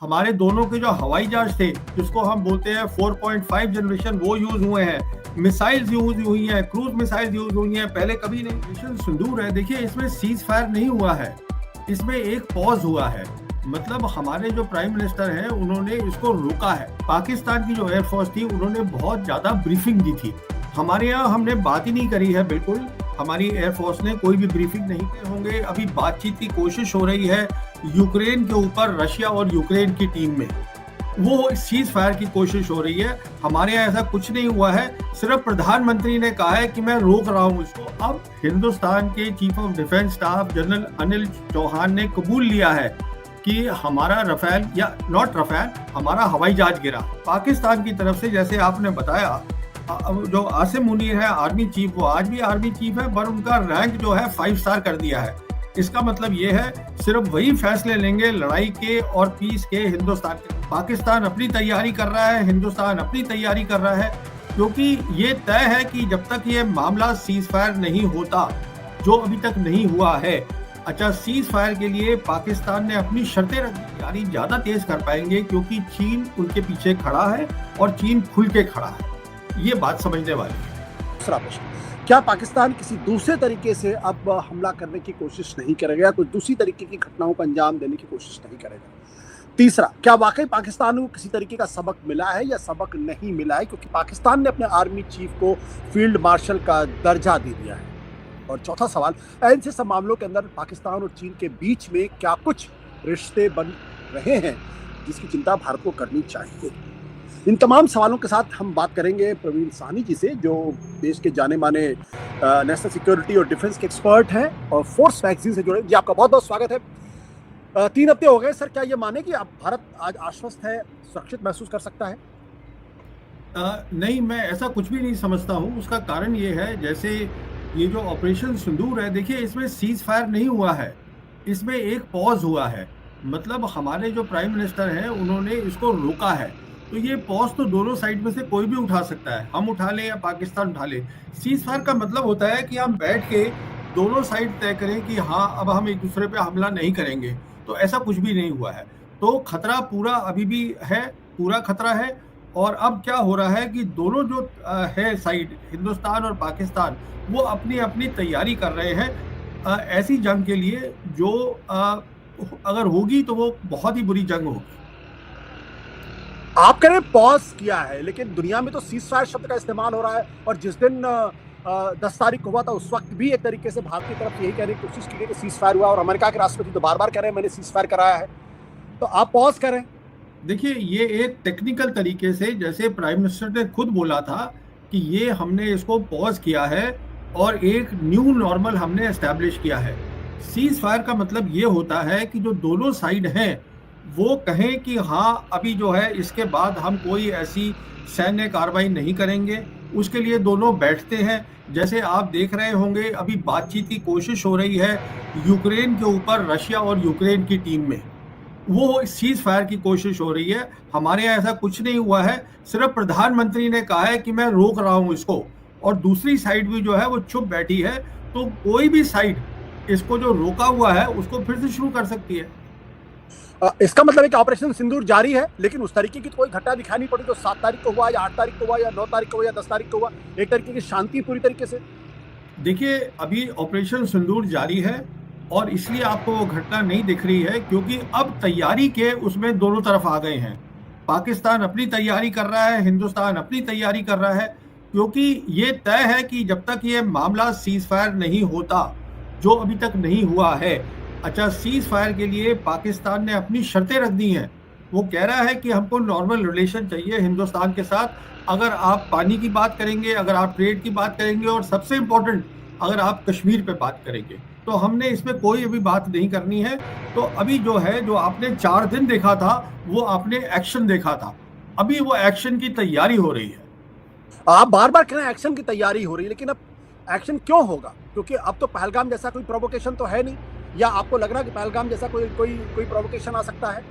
हमारे दोनों के जो हवाई जहाज थे, जिसको हम बोलते हैं 4.5 जनरेशन, वो यूज हुए हैं। मिसाइल्स यूज हुई हैं, क्रूज मिसाइल्स यूज हुई हैं, पहले कभी नहीं। मिशन सिंदूर है, देखिए इसमें सीज फायर नहीं हुआ है, इसमें एक पॉज हुआ है। मतलब हमारे जो प्राइम मिनिस्टर हैं उन्होंने इसको रोका है। पाकिस्तान की जो एयरफोर्स थी उन्होंने बहुत ज्यादा ब्रीफिंग दी थी। हमारे यहाँ हमने बात ही नहीं करी है, बिल्कुल हमारी एयरफोर्स ने कोई भी ब्रीफिंग नहीं किए होंगे। अभी बातचीत की कोशिश हो रही है यूक्रेन के ऊपर, रशिया और यूक्रेन की टीम में, वो सीज फायर की कोशिश हो रही है। हमारे यहाँ ऐसा कुछ नहीं हुआ है, सिर्फ प्रधानमंत्री ने कहा है कि मैं रोक रहा हूँ इसको। अब हिंदुस्तान के chief of defence staff general Anil Chauhan ने कबूल लिया है कि हमारा रफेल या नॉट रफेल, हमारा हवाई जहाज गिरा। पाकिस्तान की तरफ से, जैसे आपने बताया, जो आसिम मुनीर है आर्मी चीफ, वो आज भी आर्मी चीफ है, पर उनका रैंक जो है 5 स्टार कर दिया है। इसका मतलब ये है सिर्फ वही फैसले लेंगे लड़ाई के और पीस के हिंदुस्तान के। पाकिस्तान अपनी तैयारी कर रहा है, हिंदुस्तान अपनी तैयारी कर रहा है, क्योंकि ये तय है कि जब तक ये मामला सीज फायर नहीं होता, जो अभी तक नहीं हुआ है। अच्छा, सीज फायर के लिए पाकिस्तान ने अपनी शर्तें रख दी, यानी ज्यादा तेज कर पाएंगे क्योंकि चीन उनके पीछे खड़ा है और चीन खुल के खड़ा है। ये बात समझने वाली है। दूसरा प्रश्न, क्या पाकिस्तान किसी दूसरे तरीके से अब हमला करने की कोशिश नहीं करेगा, कुछ दूसरी तरीके की घटनाओं को अंजाम देने की कोशिश नहीं करेगा? तीसरा, क्या वाकई पाकिस्तान को किसी तरीके का सबक मिला है या सबक नहीं मिला है, क्योंकि पाकिस्तान ने अपने आर्मी चीफ को फील्ड मार्शल का दर्जा दे दिया है? और चौथा सवाल, ऐसे सब मामलों के अंदर पाकिस्तान और चीन के बीच में क्या कुछ रिश्ते बन रहे हैं जिसकी चिंता भारत को करनी चाहिए? इन तमाम सवालों के साथ हम बात करेंगे प्रवीण साहनी जी से, जो देश के जाने माने नेशनल सिक्योरिटी और डिफेंस के एक्सपर्ट हैं और फोर्स मैगजीन से जुड़े। जी, आपका बहुत बहुत स्वागत है। 3 हफ्ते हो गए सर, क्या ये माने कि अब भारत आज आश्वस्त है, सुरक्षित महसूस कर सकता है? नहीं, मैं ऐसा कुछ भी नहीं समझता हूँ। उसका कारण ये है, जैसे ये जो ऑपरेशन सिंदूर है, देखिए इसमें सीज फायर नहीं हुआ है, इसमें एक पॉज हुआ है। मतलब हमारे जो प्राइम मिनिस्टर हैं उन्होंने इसको रोका है। तो ये पॉज तो दोनों साइड में से कोई भी उठा सकता है, हम उठा लें या पाकिस्तान उठा ले। सीज फायर का मतलब होता है कि हम बैठ के दोनों साइड तय करें कि हाँ, अब हम एक दूसरे पे हमला नहीं करेंगे। तो ऐसा कुछ भी नहीं हुआ है। तो खतरा पूरा अभी भी है, पूरा खतरा है। और अब क्या हो रहा है कि दोनों जो है साइड, हिंदुस्तान और पाकिस्तान, वो अपनी अपनी तैयारी कर रहे हैं ऐसी जंग के लिए जो अगर होगी तो वो बहुत ही बुरी जंग होगी। आप कह रहे हैं पॉज किया है, लेकिन दुनिया में तो सीज फायर शब्द का इस्तेमाल हो रहा है, और जिस दिन 10 तारीख को हुआ था उस वक्त भी एक तरीके से भारत की तरफ यही कहने की कोशिश की गई कि सीज फायर हुआ, और अमेरिका के राष्ट्रपति तो बार बार कह रहे हैं मैंने सीज फायर कराया है। तो आप पॉज करें। देखिए, ये एक टेक्निकल तरीके से, जैसे प्राइम मिनिस्टर ने खुद बोला था कि ये हमने इसको पॉज किया है और एक न्यू नॉर्मल हमने एस्टैब्लिश किया है। सीज फायर का मतलब ये होता है कि जो दोनों साइड हैं वो कहें कि हाँ, अभी जो है इसके बाद हम कोई ऐसी सैन्य कार्रवाई नहीं करेंगे। उसके लिए दोनों बैठते हैं। जैसे आप देख रहे होंगे, अभी बातचीत की कोशिश हो रही है यूक्रेन के ऊपर, रशिया और यूक्रेन की टीम में, वो सीज फायर की कोशिश हो रही है। हमारे यहाँ ऐसा कुछ नहीं हुआ है, सिर्फ प्रधानमंत्री ने कहा है कि मैं रोक रहा हूँ इसको, और दूसरी साइड भी जो है वो चुप बैठी है। तो कोई भी साइड इसको जो रोका हुआ है उसको फिर से शुरू कर सकती है। इसका मतलब है कि ऑपरेशन सिंदूर जारी है, लेकिन उस तरीके की तो कोई घटना दिखाई नहीं पड़ी जो 7 तारीख को हुआ या 8 तारीख को हुआ या 9 तारीख को हुआ या 10 तारीख को हुआ। एक तरीके की शांति पूरी तरीके से। देखिए, अभी ऑपरेशन सिंदूर जारी है और इसलिए आपको वो घटना नहीं दिख रही है क्योंकि अब तैयारी के उसमें दोनों तरफ आ गए हैं। पाकिस्तान अपनी तैयारी कर रहा है, हिंदुस्तान अपनी तैयारी कर रहा है, क्योंकि ये तय है कि जब तक ये मामला सीज फायर नहीं होता, जो अभी तक नहीं हुआ है। अच्छा, सीज फायर के लिए पाकिस्तान ने अपनी शर्तें रख दी हैं। वो कह रहा है कि हमको नॉर्मल रिलेशन चाहिए हिंदुस्तान के साथ, अगर आप पानी की बात करेंगे, अगर आप ट्रेड की बात करेंगे, और सबसे इम्पोर्टेंट अगर आप कश्मीर पे बात करेंगे, तो हमने इसमें कोई अभी बात नहीं करनी है। तो अभी जो है, जो आपने 4 दिन देखा था, वो आपने एक्शन देखा था। अभी वो एक्शन की तैयारी हो रही है। आप बार बार कह रहे हैं एक्शन की तैयारी हो रही है, लेकिन अब एक्शन क्यों होगा? क्योंकि अब तो पहलगाम जैसा कोई प्रोवोकेशन तो है नहीं, या आपको लग रहा है कि पहलगाम जैसा कोई प्रोवोकेशन आ सकता है?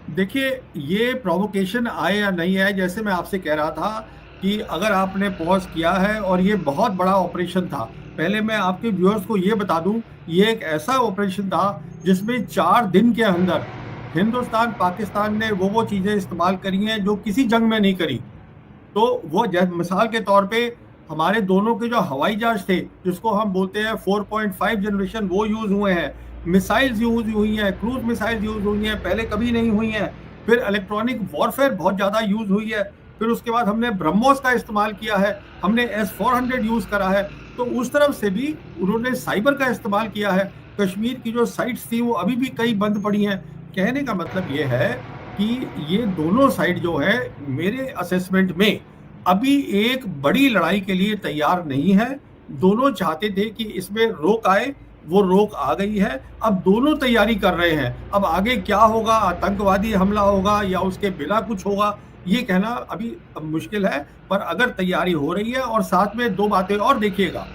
देखिए, ये प्रोवोकेशन आए या नहीं आए, जैसे मैं आपसे कह रहा था कि अगर आपने पॉज किया है और ये बहुत बड़ा ऑपरेशन था। पहले मैं आपके व्यूअर्स को ये बता दूं, ये एक ऐसा ऑपरेशन था जिसमें 4 दिन के अंदर हिंदुस्तान पाकिस्तान ने वो चीज़ें इस्तेमाल करी हैं जो किसी जंग में नहीं करी। तो वो मिसाल के तौर पे हमारे दोनों के जो हवाई जहाज थे, जिसको हम बोलते हैं 4.5 जनरेशन, वो यूज़ हुए हैं। मिसाइल्स यूज़ हुई हैं, क्रूज मिसाइल्स यूज़ हुई हैं, पहले कभी नहीं हुई हैं। फिर इलेक्ट्रॉनिक वॉरफेयर बहुत ज़्यादा यूज़ हुई है। फिर उसके बाद हमने ब्रह्मोस का इस्तेमाल किया है, हमने S-400 यूज़ करा है। तो उस तरफ से भी उन्होंने साइबर का इस्तेमाल किया है। कश्मीर की जो साइट्स थी वो अभी भी कई बंद पड़ी हैं। कहने का मतलब ये है कि ये दोनों साइड जो है मेरे असेसमेंट में अभी एक बड़ी लड़ाई के लिए तैयार नहीं है। दोनों चाहते थे कि इसमें रोक आए, वो रोक आ गई है। अब दोनों तैयारी कर रहे हैं। अब आगे क्या होगा, आतंकवादी हमला होगा या उसके बिना कुछ होगा, ये कहना अभी मुश्किल है। पर अगर तैयारी हो रही है, और साथ में दो बातें और देखिएगा,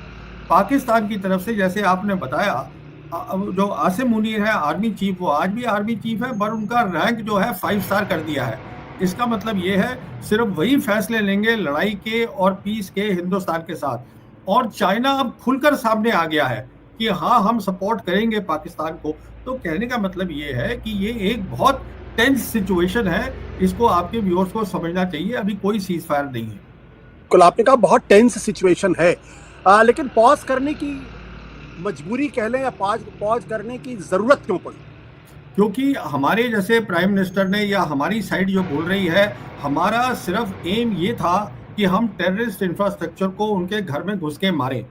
पाकिस्तान की तरफ से जैसे आपने बताया, जो आसिम मुनीर है आर्मी चीफ, वो आज भी आर्मी चीफ है, पर उनका रैंक जो है 5 स्टार कर दिया है। इसका मतलब ये है सिर्फ वही फैसले लेंगे लड़ाई के और पीस के हिंदुस्तान के साथ। और चाइना अब खुलकर सामने आ गया है कि हाँ, हम सपोर्ट करेंगे पाकिस्तान को। तो कहने का मतलब ये है कि ये एक बहुत टेंस सिचुएशन है। इसको आपके व्यूअर्स को समझना चाहिए। अभी कोई सीज फायर नहीं है। बिल्कुल, आपने कहा बहुत टेंस सिचुएशन है, लेकिन पॉज करने की मजबूरी कह लें या पॉज करने की जरूरत क्यों पड़ी? क्योंकि हमारे जैसे प्राइम मिनिस्टर ने या हमारी साइड जो बोल रही है, हमारा सिर्फ एम ये था कि हम टेररिस्ट इंफ्रास्ट्रक्चर को उनके घर में घुस के मारें।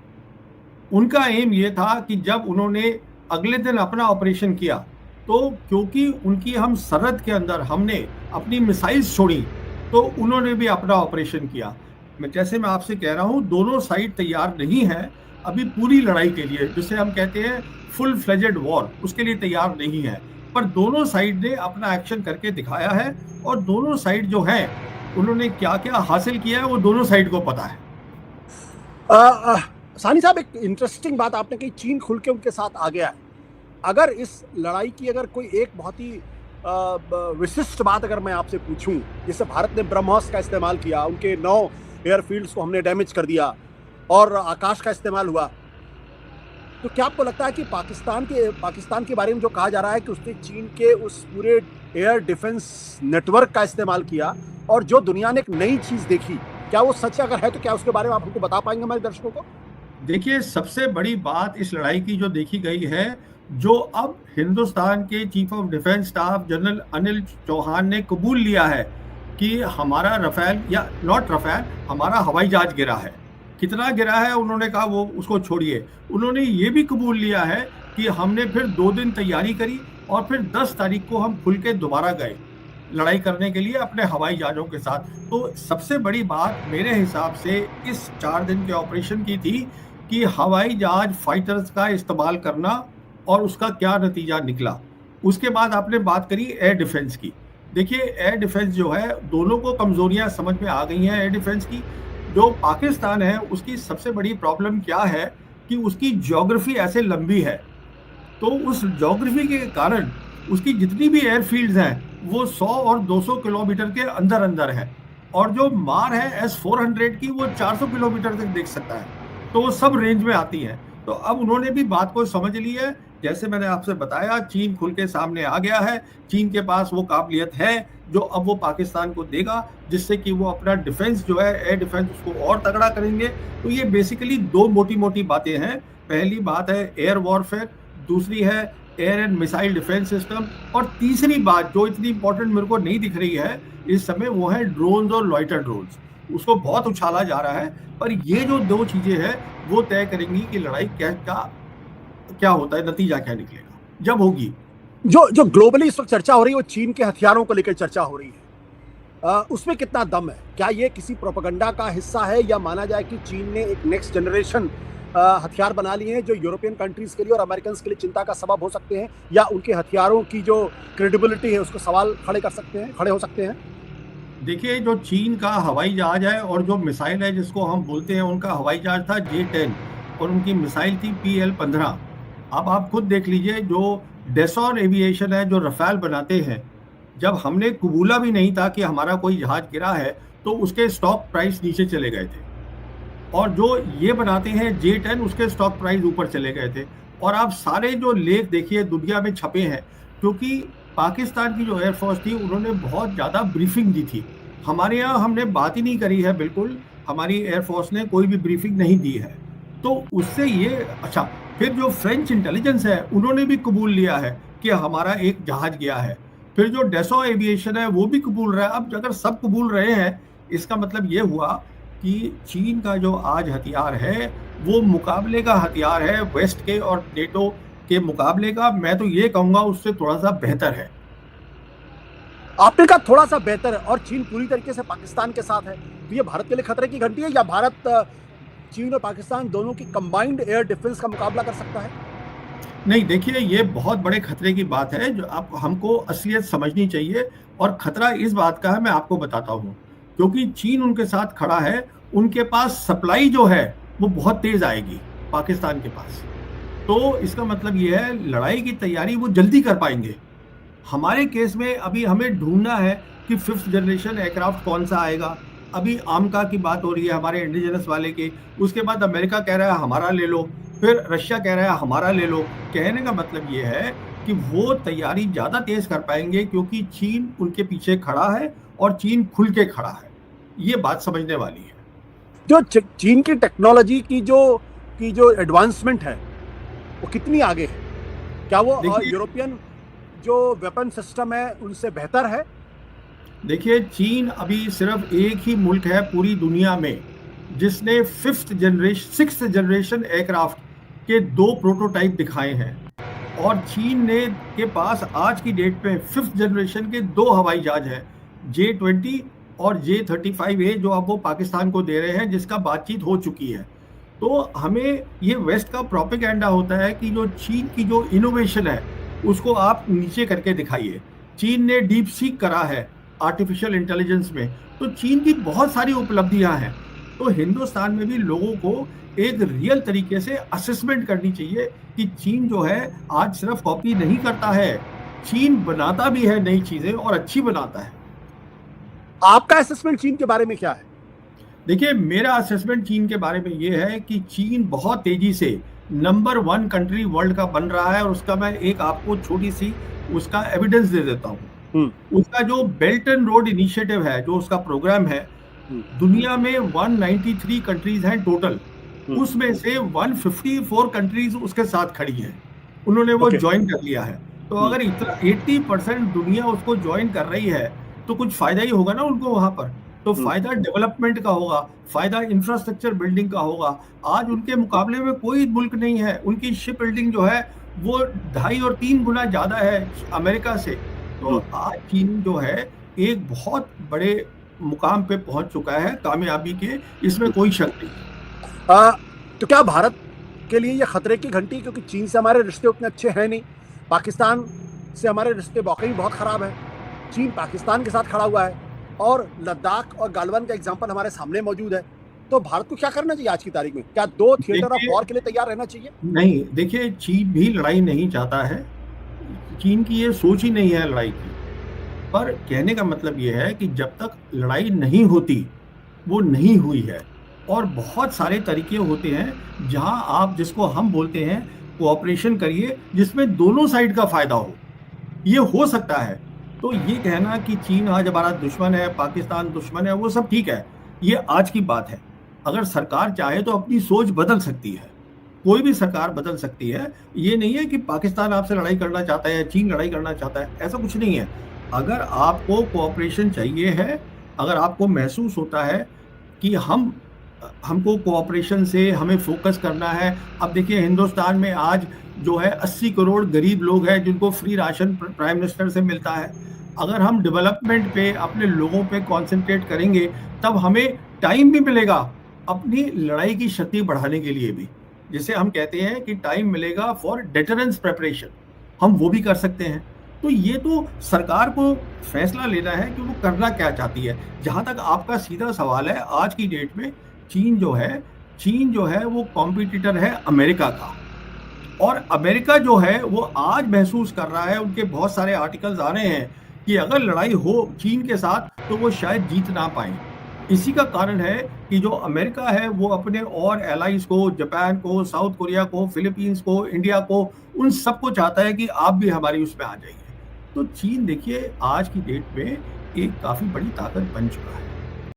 उनका एम ये था कि जब उन्होंने अगले दिन अपना ऑपरेशन किया, तो क्योंकि उनकी हम सरहद के अंदर हमने अपनी मिसाइल्स छोड़ी, तो उन्होंने भी अपना ऑपरेशन किया। जैसे मैं आपसे कह रहा हूँ, दोनों साइड तैयार नहीं है अभी पूरी लड़ाई के लिए, जिसे हम कहते हैं फुल फ्लेजेड वॉर, उसके लिए तैयार नहीं है। पर दोनों साइड ने अपना एक्शन करके दिखाया है, और दोनों साइड जो है उन्होंने क्या क्या हासिल किया है वो दोनों साइड को पता है। सानी साहब, एक इंटरेस्टिंग बात आपने कही, चीन खुल के उनके साथ आ गया है। अगर इस लड़ाई की अगर कोई एक बहुत ही विशिष्ट बात अगर मैं आपसे पूछूं, जैसे भारत ने ब्रह्मोस का इस्तेमाल किया, उनके 9 एयरफील्ड्स को हमने डैमेज कर दिया और आकाश का इस्तेमाल हुआ, तो क्या आपको लगता है कि पाकिस्तान के बारे में जो कहा जा रहा है कि उसने चीन के उस पूरे एयर डिफेंस नेटवर्क का इस्तेमाल किया और जो दुनिया ने एक नई चीज़ देखी, क्या वो सच अगर है तो क्या उसके बारे में आप हमको बता पाएंगे हमारे दर्शकों को? देखिए, सबसे बड़ी बात इस लड़ाई की जो देखी गई है, जो अब हिंदुस्तान के chief of defence staff general Anil Chauhan ने कबूल लिया है कि हमारा रफेल या नॉट रफेल, हमारा हवाई जहाज गिरा है। कितना गिरा है उन्होंने कहा वो उसको छोड़िए, उन्होंने ये भी कबूल लिया है कि हमने फिर 2 दिन तैयारी करी और फिर 10 तारीख को हम खुल के दोबारा गए लड़ाई करने के लिए अपने हवाई जहाज़ों के साथ। तो सबसे बड़ी बात मेरे हिसाब से इस 4 दिन के ऑपरेशन की थी कि हवाई जहाज फाइटर्स का इस्तेमाल करना, और उसका क्या नतीजा निकला। उसके बाद आपने बात करी एयर डिफेंस की। देखिए, एयर डिफेंस जो है, दोनों को कमजोरियां समझ में आ गई हैं एयर डिफेंस की। जो पाकिस्तान है उसकी सबसे बड़ी प्रॉब्लम क्या है कि उसकी ज्योग्राफी ऐसे लंबी है, तो उस ज्योग्राफी के कारण उसकी जितनी भी एयरफील्ड्स हैं वो 100 और 200 किलोमीटर के अंदर अंदर है, और जो मार है S-400 की वो 400 किलोमीटर तक देख सकता है। तो वो सब रेंज में आती हैं। तो अब उन्होंने भी बात को समझ ली है। जैसे मैंने आपसे बताया, चीन खुल के सामने आ गया है। चीन के पास वो काबिलियत है जो अब वो पाकिस्तान को देगा, जिससे कि वो अपना डिफेंस जो है, एयर डिफेंस, उसको और तगड़ा करेंगे। तो ये बेसिकली 2 मोटी मोटी बातें हैं। पहली बात है एयर वॉरफेयर, दूसरी है air and missile defence system, और तीसरी बात जो इतनी इंपॉर्टेंट मेरे को नहीं दिख रही है इस समय, वो है ड्रोन्स और लॉइटर ड्रोन्स। उसको बहुत उछाला जा रहा है, पर ये जो 2 चीजें हैं वो तय करेंगी कि लड़ाई क्या होता है, नतीजा क्या निकलेगा जब होगी। जो ग्लोबली इस वक्त चर्चा हो रही है वो चीन के हथियारों को लेकर चर्चा हो रही है, उसमें कितना दम है? क्या ये किसी प्रोपेगेंडा का हिस्सा है, या माना जाए कि चीन ने एक नेक्स्ट जनरेशन हथियार बना लिए हैं जो यूरोपियन कंट्रीज के लिए और अमेरिकन के लिए चिंता का सबब हो सकते हैं, या उनके हथियारों की जो क्रेडिबिलिटी है उसको सवाल खड़े हो सकते हैं? देखिए, जो चीन का हवाई जहाज है और जो मिसाइल है जिसको हम बोलते हैं, उनका हवाई जहाज था J-10 और उनकी मिसाइल थी PL-15। अब आप खुद देख लीजिए, जो डेसॉन एविएशन है जो रफेल बनाते हैं, जब हमने कबूला भी नहीं था कि हमारा कोई जहाज गिरा है, तो उसके स्टॉक प्राइस नीचे चले गए थे, और जो ये बनाते हैं J-10 उसके स्टॉक प्राइस ऊपर चले गए थे। और आप सारे जो लेख देखिए दुनिया में छपे हैं, क्योंकि पाकिस्तान की जो एयरफोर्स थी उन्होंने बहुत ज़्यादा ब्रीफिंग दी थी। हमारे यहाँ हमने बात ही नहीं करी है बिल्कुल, हमारी एयरफोर्स ने कोई भी ब्रीफिंग नहीं दी है। तो उससे ये अच्छा, फिर जो फ्रेंच इंटेलिजेंस है उन्होंने भी कबूल लिया है कि हमारा एक जहाज गया है। फिर जो डेसो एविएशन है वो भी कबूल रहा है। अब अगर सब कबूल रहे हैं, इसका मतलब ये हुआ कि चीन का जो आज हथियार है वो मुकाबले का हथियार है वेस्ट के और नेटो के मुकाबले का। मैं तो ये कहूंगा उससे थोड़ा सा बेहतर है। आपने कहा थोड़ा सा बेहतर है और चीन पूरी तरीके से पाकिस्तान के साथ है, तो ये भारत के लिए खतरे की घंटी है या भारत चीन और पाकिस्तान दोनों की कंबाइंड एयर डिफेंस का मुकाबला कर सकता है? नहीं, देखिए ये बहुत बड़े खतरे की बात है जो आप हमको असलियत समझनी चाहिए। और खतरा इस बात का है, मैं आपको बताता हूँ, क्योंकि चीन उनके साथ खड़ा है। उनके पास सप्लाई जो है वो बहुत तेज आएगी पाकिस्तान के पास। तो इसका मतलब ये है लड़ाई की तैयारी वो जल्दी कर पाएंगे। हमारे केस में अभी हमें ढूंढना है कि 5th जनरेशन एयरक्राफ्ट कौन सा आएगा। अभी आमका की बात हो रही है हमारे इंडिजिनस वाले की, उसके बाद अमेरिका कह रहा है हमारा ले लो, फिर रशिया कह रहा है हमारा ले लो। कहने का मतलब ये है कि वो तैयारी ज़्यादा तेज कर पाएंगे क्योंकि चीन उनके पीछे खड़ा है और चीन खुल के खड़ा है। ये बात समझने वाली है। जो चीन की टेक्नोलॉजी की जो एडवांसमेंट है वो कितनी आगे है? क्या वो यूरोपियन जो वेपन सिस्टम है उनसे बेहतर है? देखिए, चीन अभी सिर्फ एक ही मुल्क है पूरी दुनिया में जिसने 6th जनरेशन एयरक्राफ्ट के 2 प्रोटोटाइप दिखाए हैं। और चीन ने के पास आज की डेट में 5th जनरेशन के 2 हवाई जहाज हैं, J-20 और J-35A, जो अब वो पाकिस्तान को दे रहे हैं, जिसका बातचीत हो चुकी है। तो हमें ये वेस्ट का प्रोपेगेंडा होता है कि जो चीन की जो इनोवेशन है उसको आप नीचे करके दिखाइए। चीन ने डीप सीक करा है आर्टिफिशियल इंटेलिजेंस में, तो चीन की बहुत सारी उपलब्धियां हैं। तो हिंदुस्तान में भी लोगों को एक रियल तरीके से असेसमेंट करनी चाहिए कि चीन जो है आज सिर्फ कॉपी नहीं करता है, चीन बनाता भी है नई चीजें और अच्छी बनाता है। आपका असेसमेंट चीन के बारे में क्या है? देखिए, मेरा असेसमेंट चीन के बारे में ये है कि चीन बहुत तेजी से नंबर 1 कंट्री वर्ल्ड का बन रहा है। और उसका मैं एक आपको छोटी सी उसका एविडेंस दे देता हूँ। उसका जो बेल्ट एंड रोड इनिशिएटिव है, जो उसका प्रोग्राम है, दुनिया में 193 कंट्रीज हैं टोटल, उसमें से 154 कंट्रीज उसके साथ खड़ी हैं। उन्होंने वो ज्वाइन कर लिया है। तो अगर इतना 80% दुनिया उसको ज्वाइन कर रही है तो कुछ फायदा ही होगा ना उनको वहां पर। तो फायदा डेवलपमेंट का होगा, फायदा इंफ्रास्ट्रक्चर बिल्डिंग का होगा। आज उनके मुकाबले में कोई मुल्क नहीं है, उनकी शिप बिल्डिंग जो है वो 2.5 और 3 गुना ज्यादा है अमेरिका से। तो आज चीन जो है एक बहुत बड़े मुकाम पे पहुंच चुका है कामयाबी के, इसमें कोई शक नहीं। तो क्या भारत के लिए ये खतरे की घंटी, क्योंकि चीन से हमारे रिश्ते उतने अच्छे हैं नहीं, पाकिस्तान से हमारे रिश्ते वाकई बहुत खराब है, चीन पाकिस्तान के साथ खड़ा हुआ है और लद्दाख और गालवान का एग्जाम्पल हमारे सामने मौजूद है, तो भारत को क्या करना चाहिए आज की तारीख में? क्या 2 थिएटर ऑफ वॉर के लिए तैयार रहना चाहिए? नहीं, देखिए, चीन भी लड़ाई नहीं चाहता है, चीन की ये सोच ही नहीं है लड़ाई की। पर कहने का मतलब ये है कि जब तक लड़ाई नहीं होती वो नहीं हुई है। और बहुत सारे तरीके होते हैं जहां आप, जिसको हम बोलते हैं कोऑपरेशन करिए, जिसमें दोनों साइड का फायदा हो, ये हो सकता है। तो ये कहना कि चीन आज हमारा दुश्मन है, पाकिस्तान दुश्मन है, वो सब ठीक है, ये आज की बात है। अगर सरकार चाहे तो अपनी सोच बदल सकती है, कोई भी सरकार बदल सकती है। ये नहीं है कि पाकिस्तान आपसे लड़ाई करना चाहता है, चीन लड़ाई करना चाहता है, ऐसा कुछ नहीं है। अगर आपको कोऑपरेशन चाहिए है, अगर आपको महसूस होता है कि हमको कोऑपरेशन से हमें फोकस करना है। अब देखिए, हिंदुस्तान में आज जो है 80 करोड़ गरीब लोग हैं जिनको फ्री राशन प्राइम मिनिस्टर से मिलता है। अगर हम डेवलपमेंट पे, अपने लोगों पे कंसंट्रेट करेंगे, तब हमें टाइम भी मिलेगा अपनी लड़ाई की शक्ति बढ़ाने के लिए भी। जिसे हम कहते हैं कि टाइम मिलेगा फॉर डेटरेंस प्रेपरेशन, हम वो भी कर सकते हैं। तो ये तो सरकार को फैसला लेना है कि वो करना क्या चाहती है। जहां तक आपका सीधा सवाल है, आज की डेट में चीन जो है वो कॉम्पिटिटर है अमेरिका का। और अमेरिका जो है वो आज महसूस कर रहा है, उनके बहुत सारे आर्टिकल्स आ रहे हैं कि अगर लड़ाई हो चीन के साथ तो वो शायद जीत ना पाए। इसी का कारण है कि जो अमेरिका है वो अपने और एलाइज को, जापान को, साउथ कोरिया को, फिलीपींस को, इंडिया को, उन सबको चाहता है कि आप भी हमारी उसमें आ जाइए। तो चीन देखिए आज की डेट में एक काफ़ी बड़ी ताकत बन चुका है।